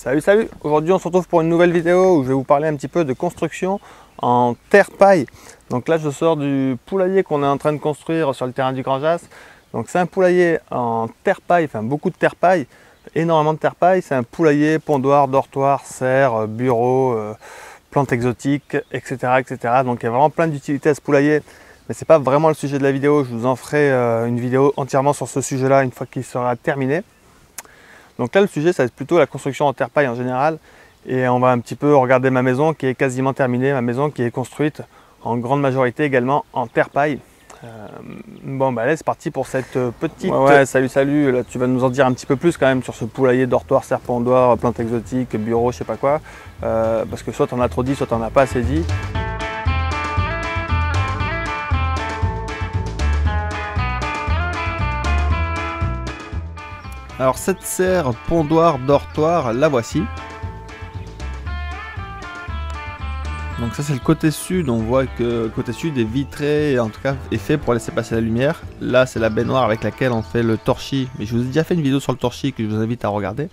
Salut! Aujourd'hui on se retrouve pour une nouvelle vidéo où je vais vous parler un petit peu de construction en terre-paille. Donc là je sors du poulailler qu'on est en train de construire sur le terrain du Grand Jas. Donc c'est un poulailler en terre-paille, enfin beaucoup de terre-paille, énormément de terre-paille. C'est un poulailler, pondoir, dortoir, serre, bureau, plantes exotiques, etc., etc. Donc il y a vraiment plein d'utilités à ce poulailler. Mais ce n'est pas vraiment le sujet de la vidéo, je vous en ferai une vidéo entièrement sur ce sujet-là une fois qu'il sera terminé. Donc là le sujet ça va être plutôt la construction en terre-paille en général. Et on va un petit peu regarder ma maison qui est quasiment terminée, ma maison qui est construite en grande majorité également en terre-paille. Bon bah allez c'est parti pour cette petite... Ouais, salut, là tu vas nous en dire un petit peu plus quand même sur ce poulailler, dortoir, serre, pondoir, plantes exotiques, bureau, je sais pas quoi. Parce que soit t'en as trop dit, soit t'en as pas assez dit. Alors cette serre, pondoir, dortoir, la voici. Donc ça c'est le côté sud, on voit que le côté sud est vitré, en tout cas est fait pour laisser passer la lumière. Là c'est la baignoire avec laquelle on fait le torchis, mais je vous ai déjà fait une vidéo sur le torchis que je vous invite à regarder.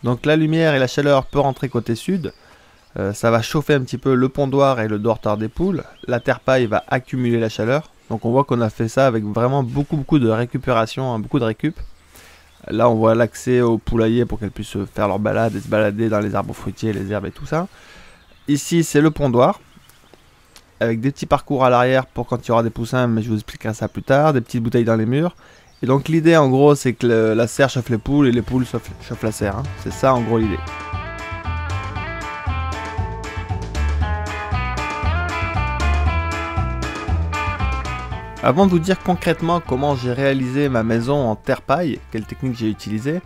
Donc la lumière et la chaleur peuvent rentrer côté sud. Ça va chauffer un petit peu le pondoir et le dortoir des poules. La terre-paille va accumuler la chaleur. Donc on voit qu'on a fait ça avec vraiment beaucoup de récupération, hein, beaucoup de récup. Là on voit l'accès au poulailler pour qu'elles puissent faire leur balade et se balader dans les arbres fruitiers, les herbes et tout ça. Ici c'est le pondoir, avec des petits parcours à l'arrière pour quand il y aura des poussins, mais je vous expliquerai ça plus tard, des petites bouteilles dans les murs. Et donc l'idée en gros c'est que la serre chauffe les poules et les poules chauffent la serre, hein. C'est ça en gros l'idée. Avant de vous dire concrètement comment j'ai réalisé ma maison en terre-paille, quelle technique j'ai utilisée,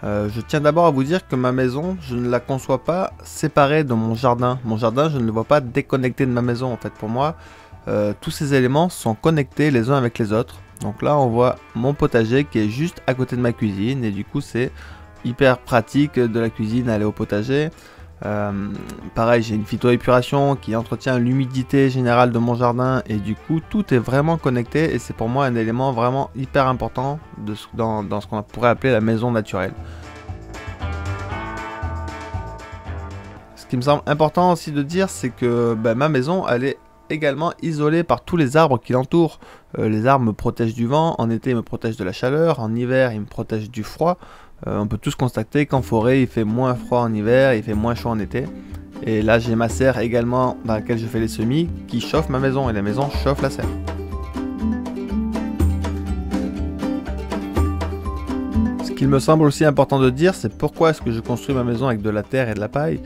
je tiens d'abord à vous dire que ma maison, je ne la conçois pas séparée de mon jardin. Mon jardin, je ne le vois pas déconnecté de ma maison. En fait, pour moi, tous ces éléments sont connectés les uns avec les autres. Donc là, on voit mon potager qui est juste à côté de ma cuisine. Et du coup, c'est hyper pratique de la cuisine à aller au potager. Pareil, j'ai une phytoépuration qui entretient l'humidité générale de mon jardin. Et du coup, tout est vraiment connecté. Et c'est pour moi un élément vraiment hyper important dans ce qu'on pourrait appeler la maison naturelle. Ce qui me semble important aussi de dire, c'est que ma maison, elle est également isolée par tous les arbres qui l'entourent. Les arbres me protègent du vent, en été ils me protègent de la chaleur, en hiver ils me protègent du froid. On peut tous constater qu'en forêt il fait moins froid en hiver, il fait moins chaud en été. Et là j'ai ma serre également dans laquelle je fais les semis qui chauffe ma maison et la maison chauffe la serre. Ce qu'il me semble aussi important de dire, c'est pourquoi est-ce que je construis ma maison avec de la terre et de la paille.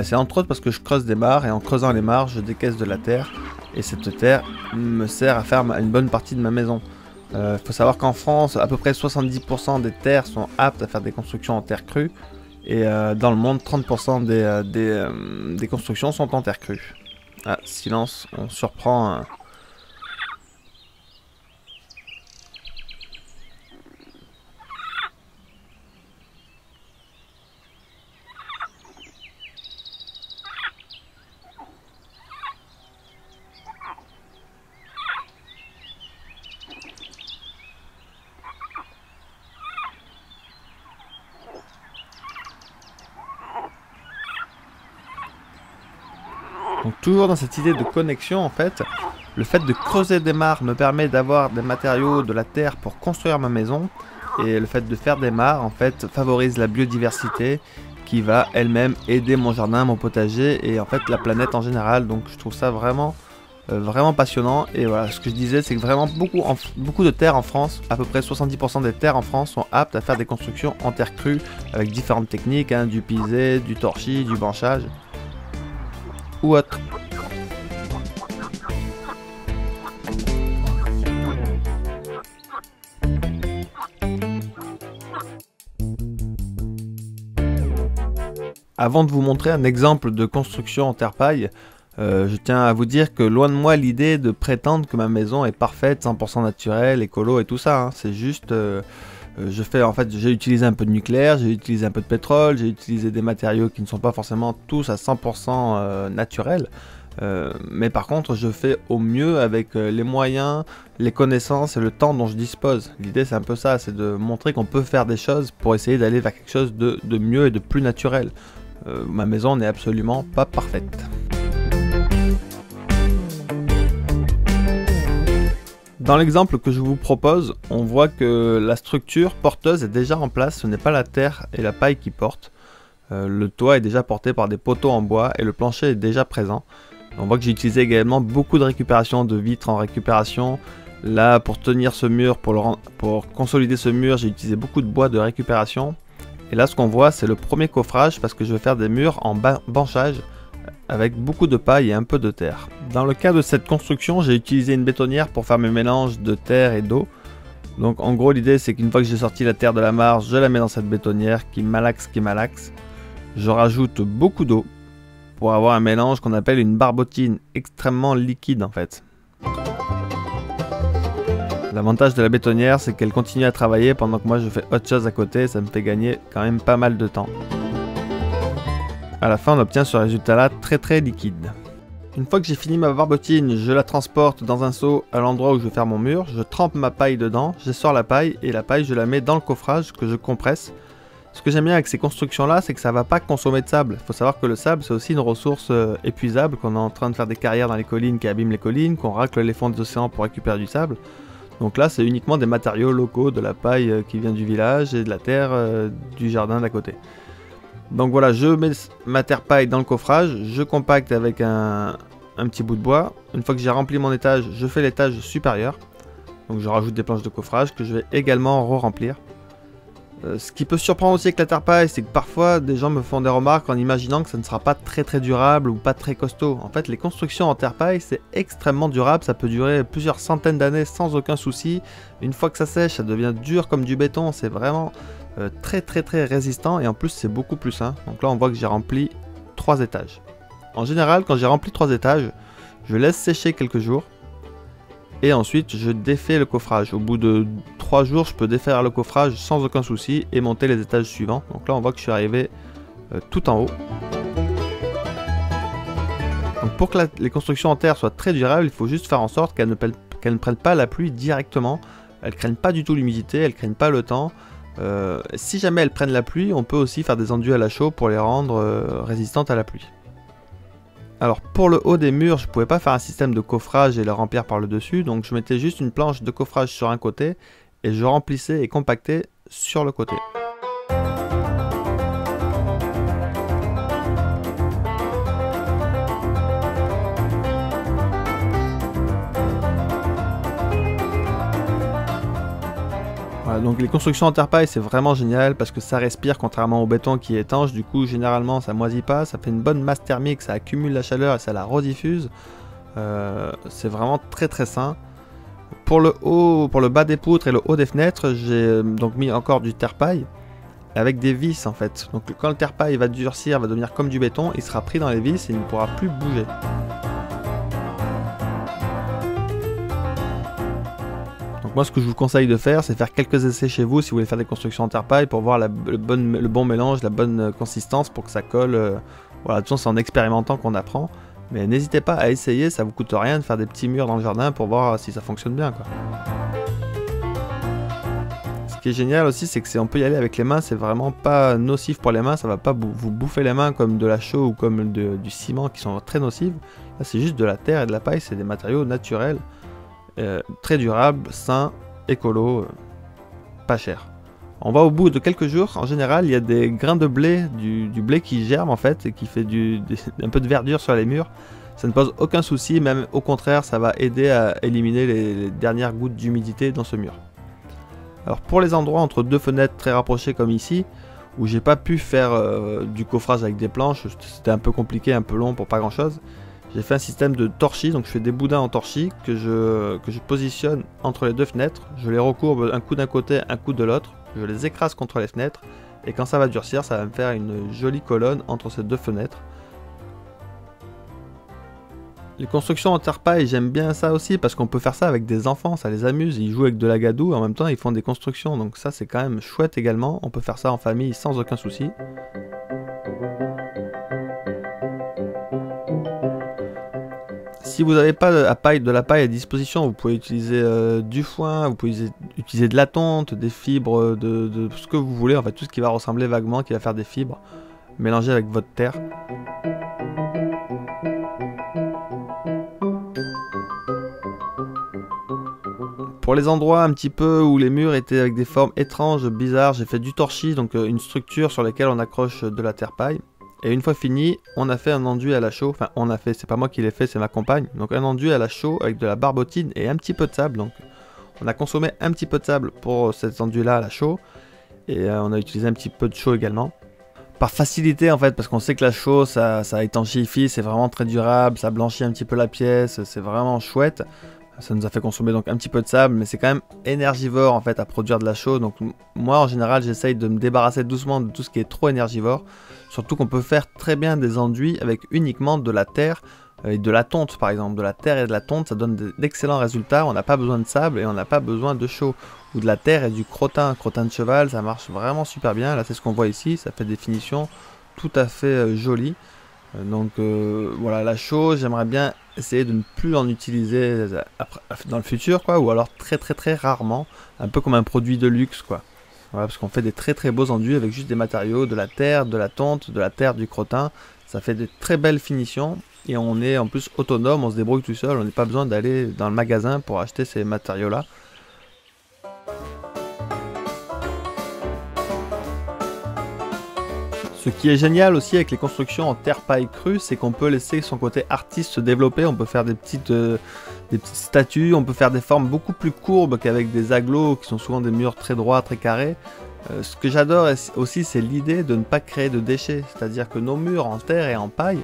C'est entre autres parce que je creuse des mares et en creusant les mares je décaisse de la terre. Et cette terre me sert à faire une bonne partie de ma maison. Faut savoir qu'en France, à peu près 70% des terres sont aptes à faire des constructions en terre crue. Et dans le monde, 30% des constructions sont en terre crue. Ah, silence, on surprend... Donc toujours dans cette idée de connexion en fait, le fait de creuser des mares me permet d'avoir des matériaux, de la terre pour construire ma maison. Et le fait de faire des mares en fait favorise la biodiversité qui va elle-même aider mon jardin, mon potager et en fait la planète en général. Donc je trouve ça vraiment passionnant. Et voilà, ce que je disais c'est que vraiment beaucoup de terres en France, à peu près 70% des terres en France sont aptes à faire des constructions en terre crue avec différentes techniques, hein, du pisé, du torchis, du branchage ou autre. Avant de vous montrer un exemple de construction en terre-paille, je tiens à vous dire que loin de moi l'idée de prétendre que ma maison est parfaite, 100% naturelle, écolo et tout ça, hein. C'est juste... j'ai utilisé un peu de nucléaire, j'ai utilisé un peu de pétrole, j'ai utilisé des matériaux qui ne sont pas forcément tous à 100% naturels. Mais par contre, je fais au mieux avec les moyens, les connaissances et le temps dont je dispose. L'idée, c'est un peu ça, c'est de montrer qu'on peut faire des choses pour essayer d'aller vers quelque chose de mieux et de plus naturel. Ma maison n'est absolument pas parfaite. Dans l'exemple que je vous propose, on voit que la structure porteuse est déjà en place, ce n'est pas la terre et la paille qui portent. Le toit est déjà porté par des poteaux en bois et le plancher est déjà présent. On voit que j'ai utilisé également beaucoup de récupération, de vitres en récupération. Là, pour tenir ce mur, pour consolider ce mur, j'ai utilisé beaucoup de bois de récupération. Et là, ce qu'on voit, c'est le premier coffrage parce que je vais faire des murs en banchage avec beaucoup de paille et un peu de terre. Dans le cas de cette construction, j'ai utilisé une bétonnière pour faire mes mélanges de terre et d'eau. Donc en gros, l'idée, c'est qu'une fois que j'ai sorti la terre de la mare, je la mets dans cette bétonnière qui malaxe. Je rajoute beaucoup d'eau pour avoir un mélange qu'on appelle une barbotine, extrêmement liquide en fait. L'avantage de la bétonnière, c'est qu'elle continue à travailler pendant que moi je fais autre chose à côté, ça me fait gagner quand même pas mal de temps. À la fin, on obtient ce résultat-là très liquide. Une fois que j'ai fini ma barbotine, je la transporte dans un seau à l'endroit où je vais faire mon mur, je trempe ma paille dedans, je sors la paille et la paille je la mets dans le coffrage que je compresse. Ce que j'aime bien avec ces constructions-là, c'est que ça va pas consommer de sable. Il faut savoir que le sable, c'est aussi une ressource épuisable, qu'on est en train de faire des carrières dans les collines qui abîment les collines, qu'on racle les fonds des océans pour récupérer du sable. Donc là, c'est uniquement des matériaux locaux, de la paille qui vient du village et de la terre du jardin d'à côté. Donc voilà, je mets ma terre paille dans le coffrage, je compacte avec un petit bout de bois. Une fois que j'ai rempli mon étage, je fais l'étage supérieur. Donc je rajoute des planches de coffrage que je vais également re-remplir. Ce qui peut surprendre aussi avec la terre paille, c'est que parfois des gens me font des remarques en imaginant que ça ne sera pas très durable ou pas très costaud. En fait, les constructions en terre paille, c'est extrêmement durable, ça peut durer plusieurs centaines d'années sans aucun souci. Une fois que ça sèche, ça devient dur comme du béton, c'est vraiment très résistant et en plus c'est beaucoup plus sain. Donc là, on voit que j'ai rempli 3 étages. En général, quand j'ai rempli 3 étages, je laisse sécher quelques jours. Et ensuite, je défais le coffrage. Au bout de 3 jours, je peux défaire le coffrage sans aucun souci et monter les étages suivants. Donc là, on voit que je suis arrivé tout en haut. Donc pour que les constructions en terre soient très durables, il faut juste faire en sorte qu'elles ne prennent pas la pluie directement. Elles ne craignent pas du tout l'humidité, elles ne craignent pas le temps. Si jamais elles prennent la pluie, on peut aussi faire des enduits à la chaux pour les rendre résistantes à la pluie. Alors pour le haut des murs, je ne pouvais pas faire un système de coffrage et le remplir par le dessus, donc je mettais juste une planche de coffrage sur un côté et je remplissais et compactais sur le côté. Voilà, donc les constructions en terre paille c'est vraiment génial parce que ça respire contrairement au béton qui est étanche, du coup généralement ça moisit pas, ça fait une bonne masse thermique, ça accumule la chaleur et ça la rediffuse. C'est vraiment très sain. Pour le haut, pour le bas des poutres et le haut des fenêtres, j'ai donc mis encore du terre paille avec des vis en fait. Donc quand le terre paille va durcir, va devenir comme du béton, il sera pris dans les vis et il ne pourra plus bouger. Donc moi ce que je vous conseille de faire, c'est faire quelques essais chez vous si vous voulez faire des constructions en terre paille pour voir le bon mélange, la bonne consistance pour que ça colle. Voilà, de toute façon c'est en expérimentant qu'on apprend. Mais n'hésitez pas à essayer, ça vous coûte rien de faire des petits murs dans le jardin pour voir si ça fonctionne bien, quoi. Ce qui est génial aussi, c'est que on peut y aller avec les mains, c'est vraiment pas nocif pour les mains, ça va pas vous bouffer les mains comme de la chaux ou comme du ciment qui sont très nocives. Là c'est juste de la terre et de la paille, c'est des matériaux naturels, très durables, sains, écolos, pas chers. On va au bout de quelques jours, en général il y a des grains de blé, du blé qui germe en fait et qui fait un peu de verdure sur les murs. Ça ne pose aucun souci, même au contraire ça va aider à éliminer les dernières gouttes d'humidité dans ce mur. Alors pour les endroits entre deux fenêtres très rapprochées comme ici, où j'ai pas pu faire du coffrage avec des planches, c'était un peu compliqué, un peu long pour pas grand chose, j'ai fait un système de torchis, donc je fais des boudins en torchis que je positionne entre les deux fenêtres, je les recourbe un coup d'un côté, un coup de l'autre. Je les écrase contre les fenêtres et quand ça va durcir, ça va me faire une jolie colonne entre ces deux fenêtres. Les constructions en terre paille, j'aime bien ça aussi parce qu'on peut faire ça avec des enfants, ça les amuse, ils jouent avec de la gadoue et en même temps ils font des constructions, donc ça c'est quand même chouette également, on peut faire ça en famille sans aucun souci. Si vous n'avez pas de la paille à disposition, vous pouvez utiliser du foin, vous pouvez utiliser de la tonte, des fibres, de ce que vous voulez, en fait tout ce qui va ressembler vaguement, qui va faire des fibres, mélangées avec votre terre. Pour les endroits un petit peu où les murs étaient avec des formes étranges, bizarres, j'ai fait du torchis, donc une structure sur laquelle on accroche de la terre paille. Et une fois fini, on a fait un enduit à la chaux, enfin on a fait, c'est pas moi qui l'ai fait, c'est ma compagne. Donc un enduit à la chaux avec de la barbotine et un petit peu de sable. Donc on a consommé un petit peu de sable pour cet enduit là à la chaux. Et on a utilisé un petit peu de chaux également. Par facilité en fait, parce qu'on sait que la chaux ça étanchifie, c'est vraiment très durable, ça blanchit un petit peu la pièce, c'est vraiment chouette. Ça nous a fait consommer donc un petit peu de sable, mais c'est quand même énergivore en fait à produire de la chaux. Donc moi en général j'essaye de me débarrasser doucement de tout ce qui est trop énergivore. Surtout qu'on peut faire très bien des enduits avec uniquement de la terre et de la tonte par exemple. De la terre et de la tonte, ça donne d'excellents résultats. On n'a pas besoin de sable et on n'a pas besoin de chaux. Ou de la terre et du crottin de cheval, ça marche vraiment super bien. Là c'est ce qu'on voit ici, ça fait des finitions tout à fait jolies. Donc voilà, la chaux, j'aimerais bien essayer de ne plus en utiliser dans le futur, quoi, ou alors très rarement, un peu comme un produit de luxe, quoi. Voilà, parce qu'on fait des très beaux enduits avec juste des matériaux, de la terre, de la tonte, de la terre, du crottin. Ça fait de très belles finitions et on est en plus autonome, on se débrouille tout seul, on n'a pas besoin d'aller dans le magasin pour acheter ces matériaux-là. Ce qui est génial aussi avec les constructions en terre paille crue, c'est qu'on peut laisser son côté artiste se développer, on peut faire des petites statues, on peut faire des formes beaucoup plus courbes qu'avec des agglos qui sont souvent des murs très droits, très carrés. Ce que j'adore aussi, c'est l'idée de ne pas créer de déchets, c'est-à-dire que nos murs en terre et en paille,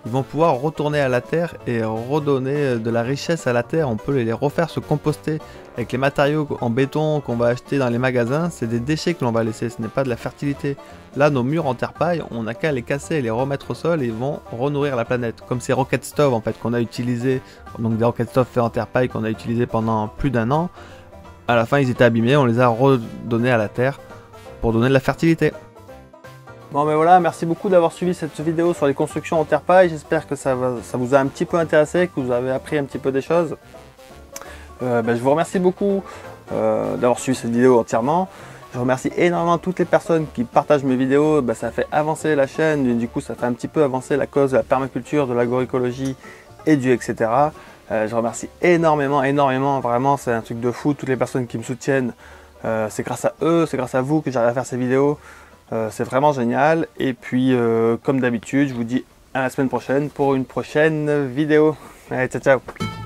ils vont pouvoir retourner à la terre et redonner de la richesse à la terre. On peut les refaire se composter avec les matériaux en béton qu'on va acheter dans les magasins. C'est des déchets que l'on va laisser, ce n'est pas de la fertilité. Là, nos murs en terre paille, on n'a qu'à les casser et les remettre au sol et ils vont renourrir la planète. Comme ces rocket stoves en fait qu'on a utilisés, donc des rocket stoves faits en terre paille qu'on a utilisés pendant plus d'1 an. À la fin, ils étaient abîmés, on les a redonnés à la terre pour donner de la fertilité. Bon ben voilà, merci beaucoup d'avoir suivi cette vidéo sur les constructions en terre paille. J'espère que ça vous a un petit peu intéressé, que vous avez appris un petit peu des choses. Je vous remercie beaucoup d'avoir suivi cette vidéo entièrement. Je remercie énormément toutes les personnes qui partagent mes vidéos. Ça fait avancer la chaîne, et du coup ça fait un petit peu avancer la cause de la permaculture, de l'agroécologie et du etc. Je remercie énormément, vraiment c'est un truc de fou, toutes les personnes qui me soutiennent. C'est grâce à eux, c'est grâce à vous que j'arrive à faire ces vidéos. C'est vraiment génial. Et puis, comme d'habitude, je vous dis à la semaine prochaine pour une prochaine vidéo. Allez, ciao, ciao!